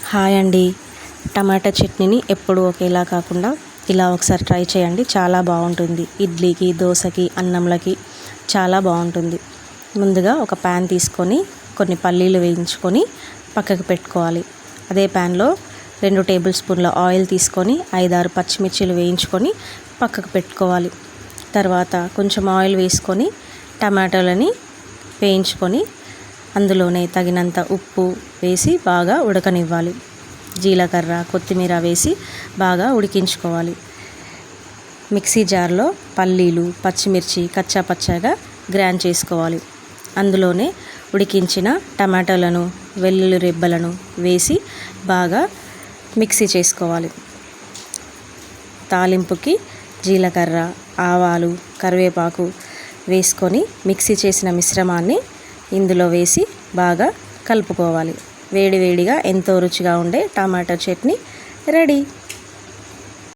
Hi అండి. టమాటా చట్నీని ఎప్పుడు ఒకేలా కాకుండా ఇలా ఒకసారి ట్రై చేయండి. చాలా బాగుంటుంది. ఇడ్లీకి, దోశకి, అన్నంలకి చాలా బాగుంటుంది. ముందుగా ఒక ప్యాన్ తీసుకొని కొన్ని పల్లీలు వేయించుకొని పక్కకు పెట్టుకోవాలి. అదే ప్యాన్లో 2 టేబుల్ స్పూన్ల ఆయిల్ తీసుకొని 5-6 పచ్చిమిర్చీలు వేయించుకొని పక్కకు పెట్టుకోవాలి. తర్వాత కొంచెం ఆయిల్ వేసుకొని టమాటాలని వేయించుకొని అందులోనే తగినంత ఉప్పు వేసి బాగా ఉడకనివ్వాలి. జీలకర్ర, కొత్తిమీర వేసి బాగా ఉడికించుకోవాలి. మిక్సీ జార్లో పల్లీలు, పచ్చిమిర్చి కచ్చాపచ్చాగా గ్రైండ్ చేసుకోవాలి. అందులోనే ఉడికించిన టమాటాలను, వెల్లుల్లి రెబ్బలను వేసి బాగా మిక్సీ చేసుకోవాలి. తాలింపుకి జీలకర్ర, ఆవాలు, కరివేపాకు వేసుకొని మిక్సీ చేసిన మిశ్రమాన్ని ఇందులో వేసి బాగా కలుపుకోవాలి. వేడివేడిగా ఎంతో రుచిగా ఉండే టమాటా చట్నీ రెడీ.